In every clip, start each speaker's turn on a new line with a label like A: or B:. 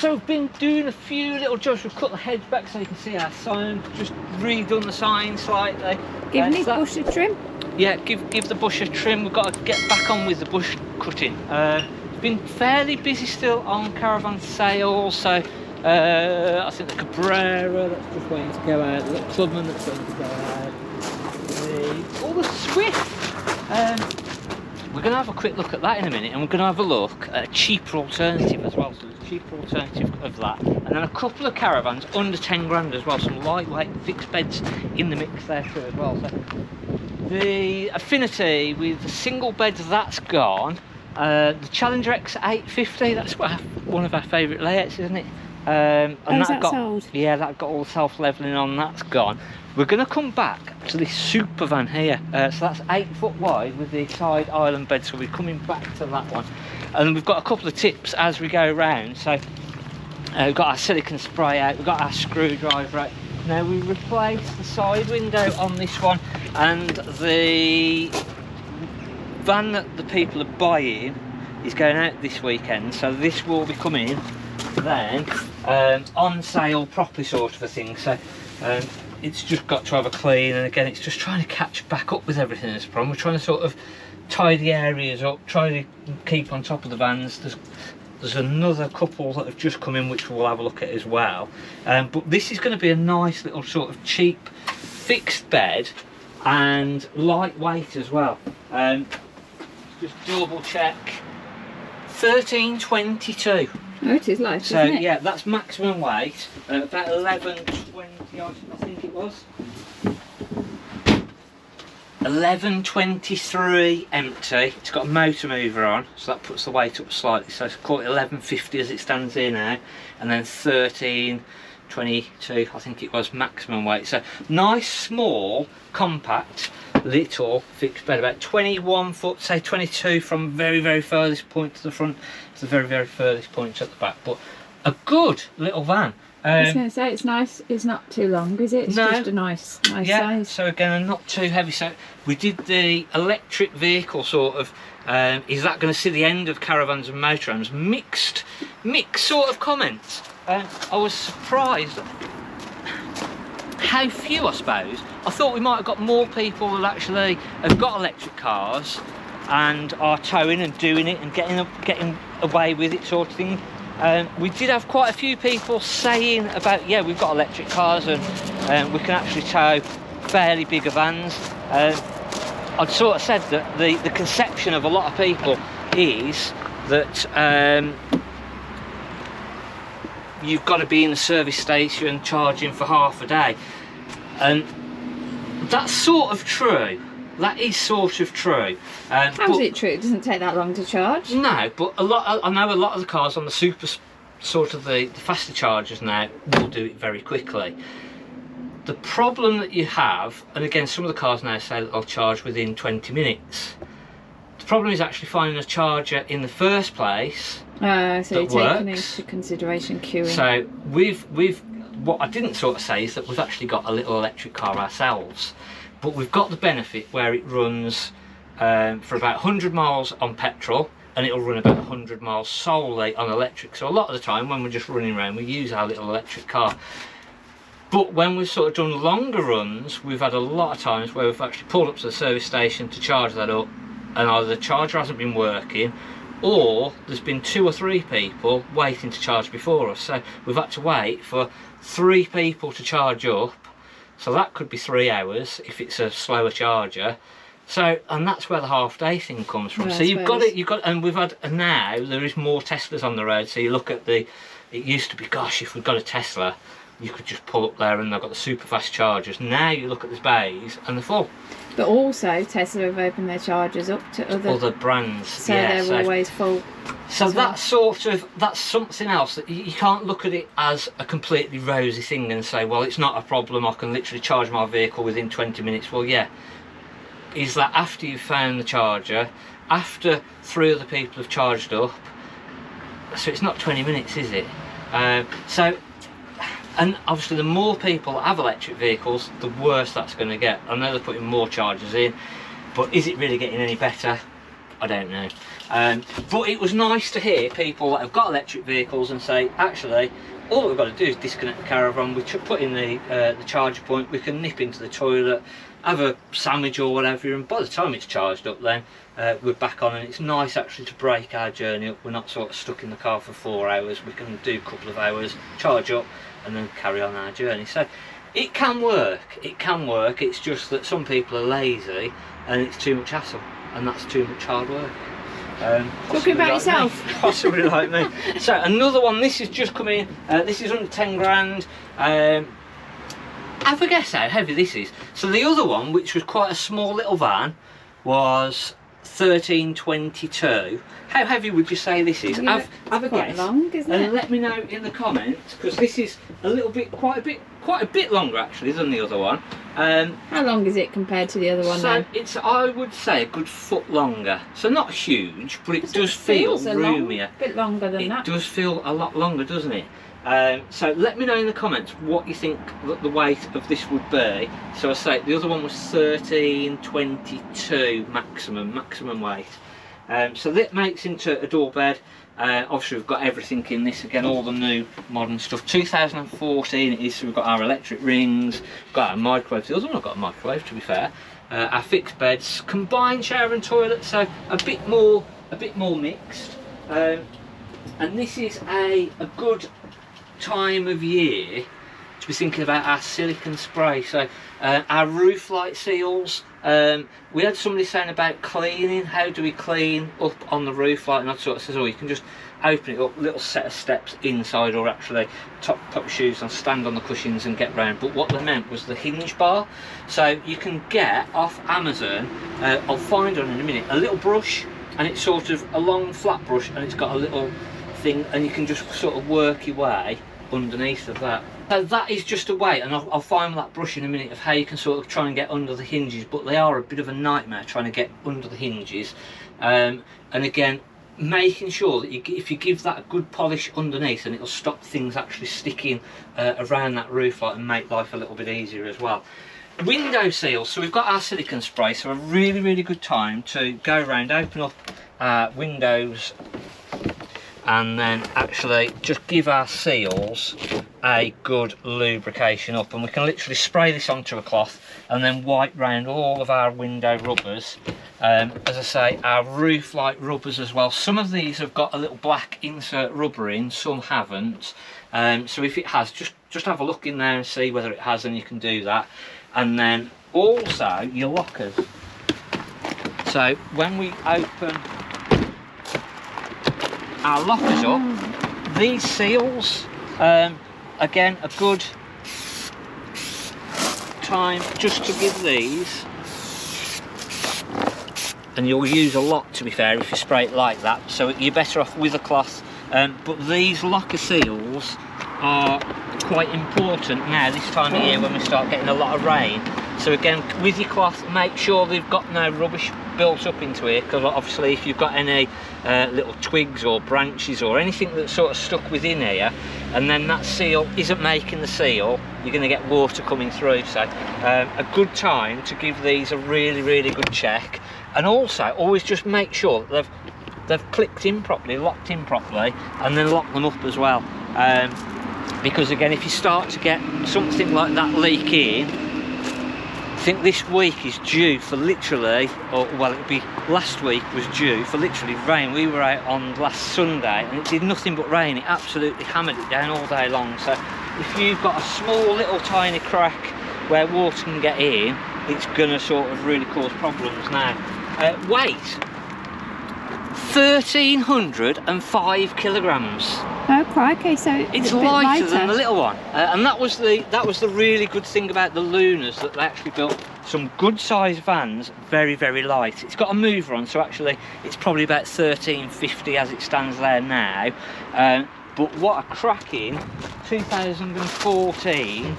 A: so we've been doing a few little jobs. We've cut the hedge back so you can see our sign, just redone the sign slightly.
B: Giving it bush a trim?
A: Yeah, give the bush a trim. We've got to get back on with the bush cutting. It's been fairly busy still on caravan sales, so I think the Cabrera that's just waiting to go out, the little Clubman that's waiting to go out, all the Swift. We're going to have a quick look at that in a minute, and we're going to have a look at a cheaper alternative as well. So there's a cheaper alternative of that, and then a couple of caravans under 10 grand as well. Some lightweight fixed beds in the mix there too as well. So the Affinity with the single beds, that's gone. The Challenger X850, that's one of our favourite layouts, isn't it? And
B: that sold?
A: Yeah, that got all self-levelling on, that's gone. We're going to come back to this super van here, so that's 8 foot wide with the side island bed, so we're coming back to that one. And we've got a couple of tips as we go round. So we've got our silicone spray out, we've got our screwdriver out. Now we replaced the side window on this one, and the van that the people are buying is going out this weekend, so this will be coming then on sale properly, sort of a thing. So it's just got to have a clean, and again it's just trying to catch back up with everything that's a problem. We're trying to sort of tidy areas up, try to keep on top of the vans. There's another couple that have just come in which we'll have a look at as well, but this is going to be a nice little sort of cheap fixed bed and lightweight as well. Just double check, 1322.
B: Oh, it is light,
A: so
B: isn't it?
A: Yeah, that's maximum weight, about 1120 I think it was. 1123 empty. It's got a motor mover on, so that puts the weight up slightly, so let's call it 1150 as it stands here now, and then 1322 I think it was maximum weight. So nice small compact little fixed bed, about 21 foot, say 22 from very furthest point to the front to the very furthest point at the back, but a good little van.
B: I was going to say, it's nice, it's not too long, is it? It's just a nice size.
A: So again, not too heavy. So we did the electric vehicle sort of, is that going to see the end of caravans and motorhomes? Mixed sort of comments. I was surprised at how few, I suppose. I thought we might have got more people that actually have got electric cars and are towing and doing it and getting away with it, sort of thing. We did have quite a few people saying about, yeah, we've got electric cars and we can actually tow fairly bigger vans. I'd sort of said that the conception of a lot of people is that you've got to be in the service station charging for half a day, and that's sort of true. That is sort of true.
B: How is it true? It doesn't take that long to charge.
A: No, but I know a lot of the cars on the super, sort of the faster chargers now, will do it very quickly. The problem that you have, and again some of the cars now say that they'll charge within 20 minutes. The problem is actually finding a charger in the first place.
B: So you're taking
A: works.
B: into consideration queuing.
A: So we've what I didn't sort of say is that we've actually got a little electric car ourselves. But we've got the benefit where it runs for about 100 miles on petrol, and it'll run about 100 miles solely on electric. So a lot of the time when we're just running around, we use our little electric car. But when we've sort of done longer runs, we've had a lot of times where we've actually pulled up to the service station to charge that up, and either the charger hasn't been working, or there's been 2 or 3 people waiting to charge before us. So we've had to wait for 3 people to charge up. So that could be 3 hours if it's a slower charger. So, and that's where the half-day thing comes from.
B: Yeah,
A: so you've got, and we've had, and now there is more Teslas on the road. So you look at it used to be, gosh, if we'd got a Tesla, you could just pull up there and they've got the super fast chargers. Now you look at these bays and they're full.
B: But also Tesla have opened their chargers up to other
A: brands.
B: So
A: yeah,
B: they're always full.
A: So that's something else that you can't look at it as a completely rosy thing and say, well, it's not a problem, I can literally charge my vehicle within 20 minutes. Well, yeah, is that after you've found the charger, after 3 other people have charged up, so it's not 20 minutes, is it? And obviously the more people that have electric vehicles, the worse that's going to get. I know they're putting more chargers in, but is it really getting any better? I don't know. But it was nice to hear people that have got electric vehicles and say, actually, all we've got to do is disconnect the Caravan, we put in the charger point, we can nip into the toilet, have a sandwich or whatever, and by the time it's charged up then, we're back on, and it's nice actually to break our journey up. We're not sort of stuck in the car for 4 hours, we can do a couple of hours, charge up, and then carry on our journey. So it can work, it's just that some people are lazy, and it's too much hassle, and that's too much hard work.
B: Talking about yourself.
A: Possibly like me. So another one, this is just coming, this is under 10 grand. Have a guess how heavy this is. So the other one, which was quite a small little van, was 1322. How heavy would you say this is?
B: Yeah,
A: have a guess.
B: Long, isn't it?
A: And let me know in the comments, because this is a little bit, quite a bit longer actually than the other one.
B: How long is it compared to the other one?
A: So
B: then?
A: it's, I would say, a good foot longer. So not huge, but it does feel roomier.
B: A bit longer than that.
A: It does feel a lot longer, doesn't it? So let me know in the comments what you think that the weight of this would be. So I say the other one was 1322 maximum weight. So that makes into a door bed. Obviously we've got everything in this again, all the new modern stuff. 2014 it is, so we've got our electric rings, we've got our microwave. The other one I've got a microwave, to be fair. Our fixed beds, combined shower and toilet, so a bit more mixed. And this is a good time of year to be thinking about our silicone spray. So our roof light seals, we had somebody saying about cleaning, how do we clean up on the roof light, and I sort of says, oh, you can just open it up, little set of steps inside, or actually put your shoes on, stand on the cushions and get round. But what they meant was the hinge bar. So you can get off Amazon, I'll find one in a minute, a little brush, and it's sort of a long flat brush, and it's got a little thing, and you can just sort of work your way underneath of that. So that is just a way, and I'll find that brush in a minute, of how you can sort of try and get under the hinges, but they are a bit of a nightmare trying to get under the hinges. And again, making sure that if you give that a good polish underneath, and it'll stop things actually sticking around that roof light and make life a little bit easier as well. Window seals, so we've got our silicone spray, so a really good time to go around, open up our windows, and then actually just give our seals a good lubrication up, and we can literally spray this onto a cloth and then wipe round all of our window rubbers. As I say, our roof light rubbers as well, some of these have got a little black insert rubber in, some haven't. So if it has, just have a look in there and see whether it has, and you can do that. And then also your lockers, so when we open our lockers up, these seals, again, a good time just to give these, and you'll use a lot, to be fair, if you spray it like that, so you're better off with a cloth. But these locker seals are quite important now this time of year when we start getting a lot of rain. So again, with your cloth, make sure they've got no rubbish built up into it, because obviously if you've got any little twigs or branches or anything that's sort of stuck within here, and then that seal isn't making the seal, you're going to get water coming through. So a good time to give these a really good check. And also always just make sure that they've clicked in properly, locked in properly, and then lock them up as well. Because again, if you start to get something like that leak in, I think this week is due for literally, or well, it'll be last week was due for literally rain. We were out on last Sunday and it did nothing but rain. It absolutely hammered it down all day long. So if you've got a small little tiny crack where water can get in, it's gonna sort of really cause problems. Now, weight, 1,305 kilograms.
B: Oh crikey, so
A: it's lighter than the little one. And that was the really good thing about the Lunars, that they actually built some good sized vans, very light. It's got a mover on, so actually it's probably about 1,350 as it stands there now. But what a cracking 2014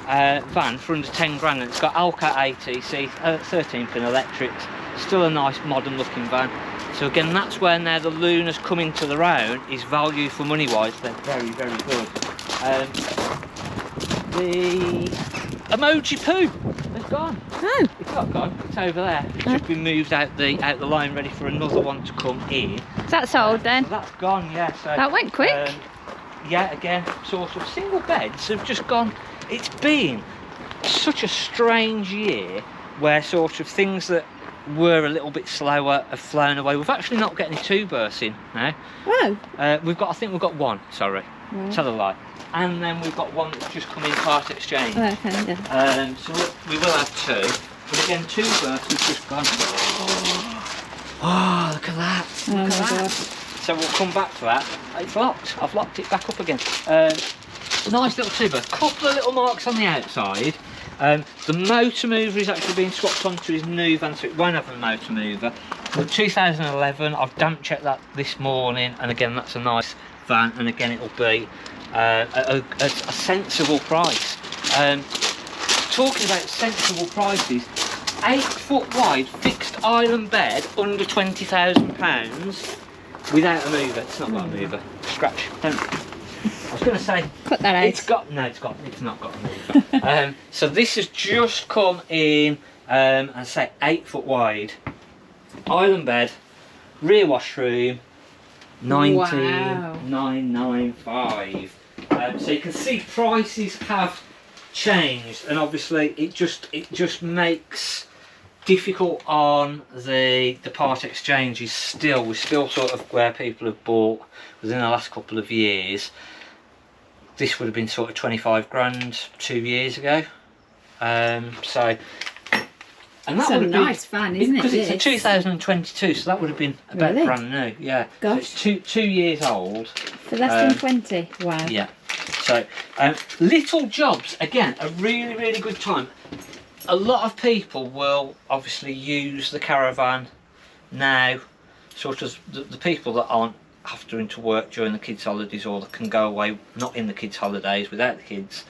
A: van for under 10 grand, and it's got Alcat ATC, 13-pin electrics, still a nice modern looking van. So again, that's where now the Lunars come into their own, is value for money wise, they're very good. emoji poo has gone.
B: Oh.
A: It's not gone. It's over there. It's just been moved out the line, ready for another one to come in.
B: That's sold then.
A: So that's gone. Yeah. So
B: That went quick.
A: Yeah. Again, sort of single beds have just gone. It's been such a strange year where sort of things that were a little bit slower have flown away. We've actually not got any two births in now.
B: Oh.
A: I think we've got one. Sorry, tell a lie. And then we've got one that's just come in part exchange.
B: Oh, okay, yeah.
A: So we will have two. But again, two births have just gone. Oh, look at that. Look at that. God. So we'll come back to that. It's locked. I've locked it back up again. Nice little two birth. Couple of little marks on the outside. The motor mover is actually being swapped onto his new van, so it won't have a motor mover. The 2011, I've damp checked that this morning, and again that's a nice van, and again it'll be a sensible price. Talking about sensible prices, 8 foot wide fixed island bed under £20,000 without a mover. It's not got a mover. Scratch. Don't. I was going to say,
B: cut that out.
A: It's not got a mover. So this has just come in, I say 8 foot wide, island bed, rear washroom, 19,995. So you can see prices have changed, and obviously it just makes difficult on the part exchanges. We're still sort of where people have bought within the last couple of years. This would have been sort of 25 grand 2 years ago. And that
B: it's
A: would
B: a
A: have
B: nice van, isn't it?
A: Because it's a 2022, so that would have been about
B: Really?
A: brand new. Yeah.
B: Gosh.
A: So it's 2 years old.
B: For less than 20. Wow.
A: Yeah. So little jobs, again, a really, really good time. A lot of people will obviously use the Caravan now, sort of the people that aren't having to work during the kids' holidays, or that can go away not in the kids' holidays without the kids.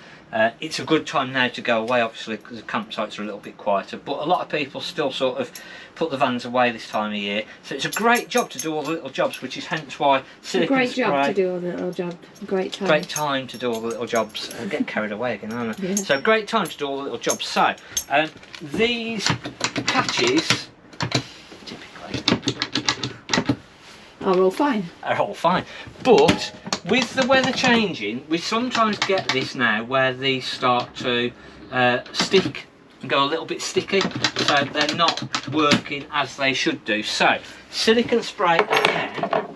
A: It's a good time now to go away, obviously, because the campsites are a little bit quieter, but a lot of people still sort of put the vans away this time of year, so it's a great job to do all the little jobs, which is hence why silicon
B: great
A: spray,
B: job to do all the little job. Great time
A: to do all the little jobs. I'm getting carried away again, aren't I?
B: Yeah.
A: So great time to do all the little jobs. So these catches
B: are all fine.
A: Are all fine, but with the weather changing, we sometimes get this now where these start to stick and go a little bit sticky, so they're not working as they should do. So silicon spray again,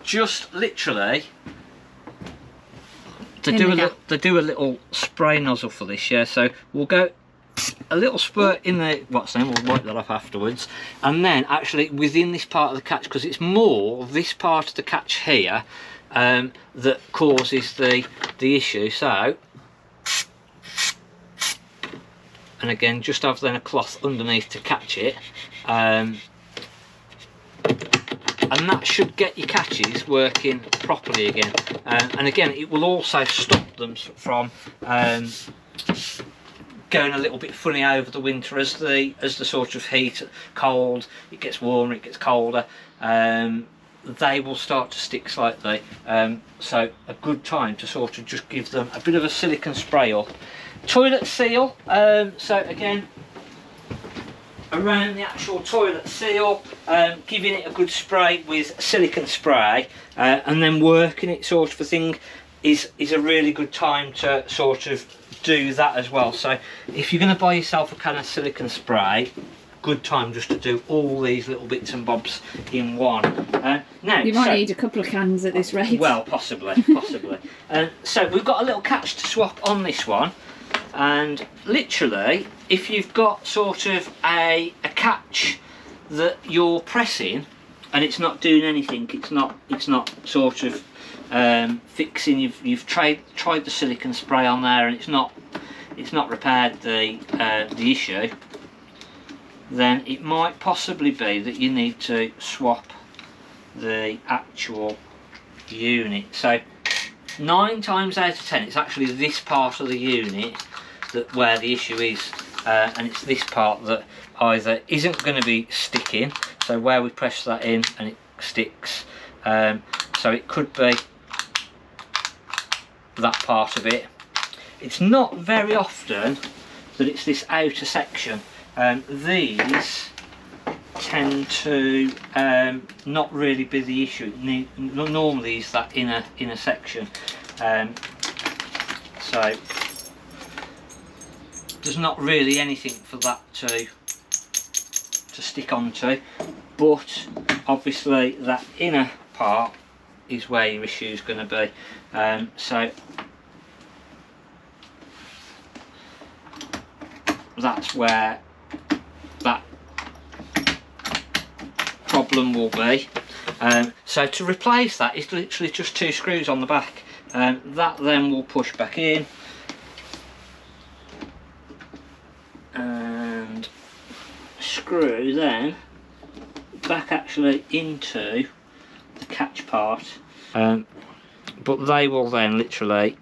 A: just literally they do a little spray nozzle for this, yeah. So we'll go a little spurt in the we'll wipe that off afterwards, and then actually within this part of the catch, because it's more this part of the catch here that causes the issue. So, and again, just have then a cloth underneath to catch it, and that should get your catches working properly again. And again, it will also stop them from going a little bit funny over the winter as the sort of heat, cold, it gets warmer, it gets colder. They will start to stick slightly. So a good time to sort of just give them a bit of a silicone spray up. Toilet seal. So again, around the actual toilet seal, giving it a good spray with silicone spray, and then working it sort of a thing is a really good time to sort of do that as well. So if you're going to buy yourself a can of silicone spray, good time just to do all these little bits and bobs in one. Now
B: you might need a couple of cans at this rate.
A: Well, possibly. So we've got a little catch to swap on this one, and literally if you've got sort of a catch that you're pressing and it's not doing anything, it's not sort of fixing, you've tried the silicone spray on there and it's not repaired the issue, then it might possibly be that you need to swap the actual unit. So 9 times out of 10 it's actually this part of the unit where the issue is, and it's this part that either isn't going to be sticking, so where we press that in and it sticks, so it could be that part of it, it's not very often that it's this outer section. These tend to not really be the issue. Normally it's that inner section. So there's not really anything for that to stick onto, but obviously that inner part is where your issue is going to be. So that's where that problem will be. So to replace that, it's literally just 2 screws on the back. That then will push back in and screw then back actually into the catch part, but they will then literally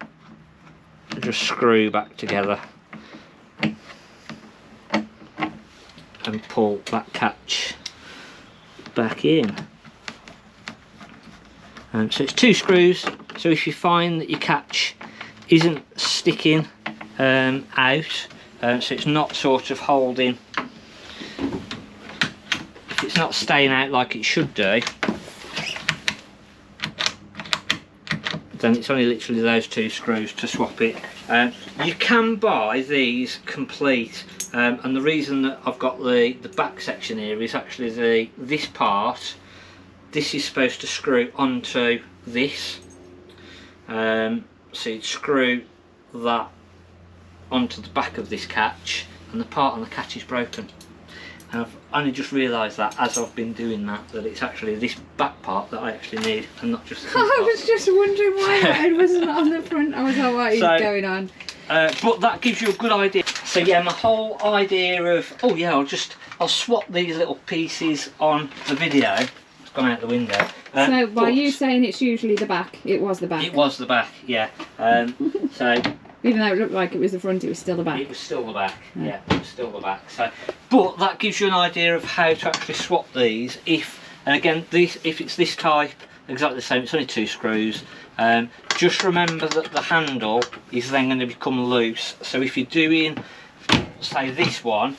A: just screw back together and pull that catch back in. So it's 2 screws, so if you find that your catch isn't sticking out, so it's not sort of holding, if it's not staying out like it should do, then it's only literally those 2 screws to swap it. You can buy these complete, and the reason that I've got the back section here is actually this part. This is supposed to screw onto this, so you'd screw that onto the back of this catch, and the part on the catch is broken. And I've only just realised that as I've been doing that it's actually this back part that I actually need, and not just the front part.
B: I was just wondering why my head wasn't on the front. I was like, what is going on?
A: But that gives you a good idea. So yeah, my whole idea of, oh yeah, I'll swap these little pieces on the video. It's gone out the window.
B: So by you saying it's usually the back, it was the back.
A: It was the back, yeah. So
B: even though it looked like it was the front, it was still the back.
A: It was still the back, yeah, it was still the back. So, but that gives you an idea of how to actually swap these. And again, if it's this type, exactly the same, it's only 2 screws. Just remember that the handle is then going to become loose. So if you're doing, say, this one,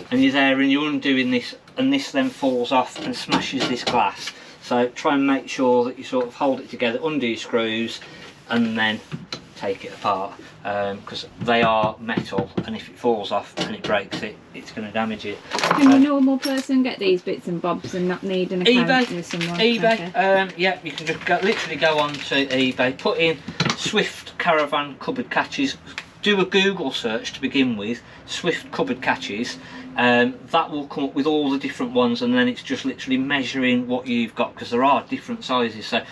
A: and you're there and you're undoing this, and this then falls off and smashes this glass. So try and make sure that you sort of hold it together, undo your screws, and then take it apart, because they are metal, and if it falls off and it breaks it, it's going to damage it.
B: Can a normal person get these bits and bobs and not need an account with someone?
A: eBay.
B: Okay.
A: Yeah, you can just literally go on to eBay, put in Swift Caravan cupboard catches, do a Google search to begin with, Swift cupboard catches. That will come up with all the different ones, and then it's just literally measuring what you've got, because there are different sizes. So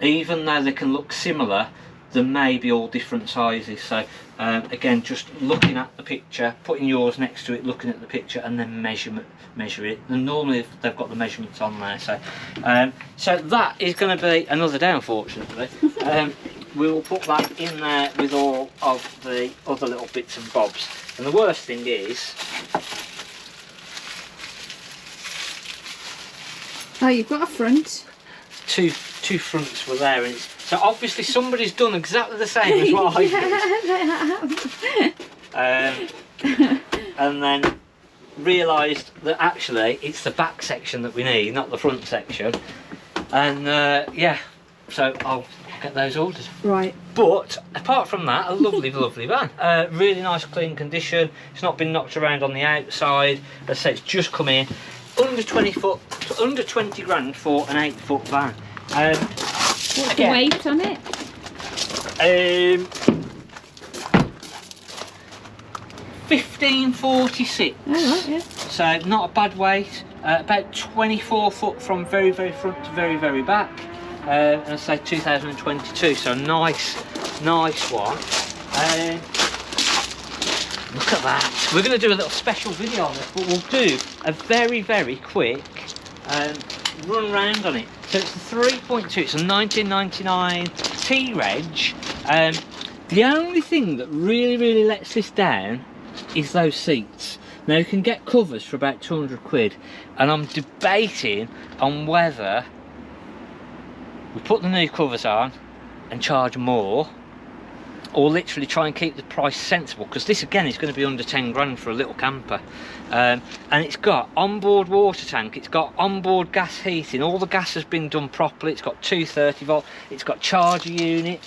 A: even though they can look similar, there may be all different sizes. So again, just looking at the picture, putting yours next to it, looking at the picture, and then measure it. And normally they've got the measurements on there. So so that is going to be another day, unfortunately. We will put that in there with all of the other little bits and bobs. And the worst thing is,
B: oh, you've got a front.
A: Two fronts were there, and so obviously somebody's done exactly the same as what I did. And then realised that actually it's the back section that we need, not the front section. And yeah, so I'll get those ordered.
B: Right.
A: But apart from that, a lovely, lovely van. Really nice, clean condition. It's not been knocked around on the outside. As I say, it's just come in. Under 20 grand for an 8-foot van.
B: What's the weight on it?
A: 1546.
B: Oh, right, yeah.
A: So not a bad weight. About 24 foot from very, very front to very, very back. And I say 2022. So nice one. Look at that. We're going to do a little special video on this, but we'll do a very, very quick run round on it. So it's a 3.2, it's a 1999 T-Reg. The only thing that really, really lets this down is those seats. Now you can get covers for about 200 quid, and I'm debating on whether we put the new covers on and charge more, or literally try and keep the price sensible, because this again is going to be under 10 grand for a little camper. And it's got onboard water tank, it's got onboard gas heating, all the gas has been done properly, it's got 230 volt, it's got charger unit,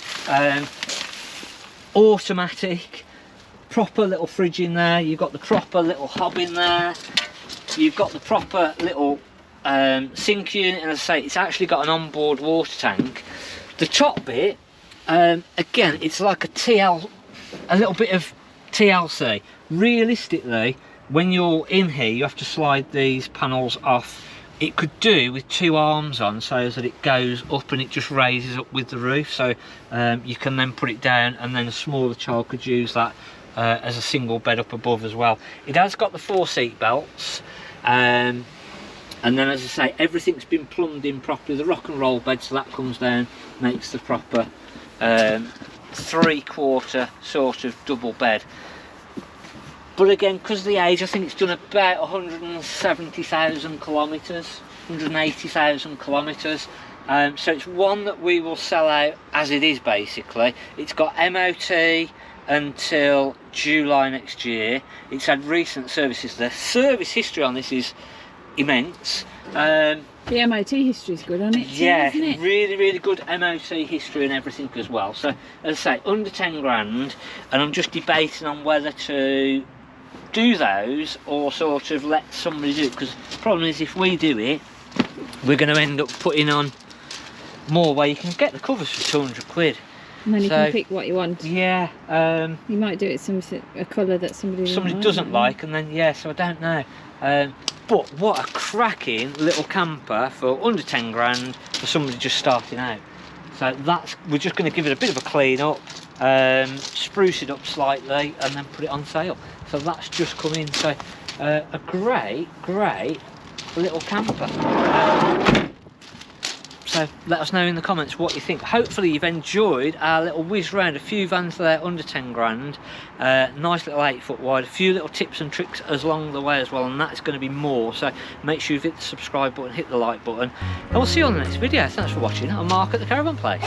A: automatic, proper little fridge in there, you've got the proper little hob in there, you've got the proper little sink unit, and as I say, it's actually got an onboard water tank. The top bit, again, it's like a little bit of TLC. Realistically, when you're in here, you have to slide these panels off. It could do with 2 arms on, so that it goes up and it just raises up with the roof, so you can then put it down, and then a smaller child could use that as a single bed up above as well. It has got the 4 seat belts, and then, as I say, everything's been plumbed in properly. The rock and roll bed, so that comes down, makes the proper 3/4 sort of double bed. But again, because of the age, I think it's done about 170,000 kilometres, 180,000 kilometres. So it's one that we will sell out as it is, basically. It's got MOT until July next year. It's had recent services. The service history on this is immense.
B: The MOT history is good on it too,
A: yeah,
B: isn't it?
A: really good MOT history and everything as well. So as I say, under 10 grand, and I'm just debating on whether to do those or sort of let somebody do it, because the problem is, if we do it, we're going to end up putting on more, where you can get the covers for 200 quid.
B: And then you can pick what you want.
A: Yeah.
B: You might do it a colour that somebody
A: doesn't like, and then, yeah, so I don't know. But what a cracking little camper for under 10 grand for somebody just starting out. So we're just going to give it a bit of a clean up, spruce it up slightly, and then put it on sale. So that's just come in. So a great little camper. So let us know in the comments what you think. Hopefully you've enjoyed our little whiz round, a few vans there under 10 grand, nice little 8 foot wide, a few little tips and tricks along the way as well, and that's going to be more. So make sure you've hit the subscribe button, hit the like button, and we'll see you on the next video. Thanks for watching. I'm Mark at the Caravan Place.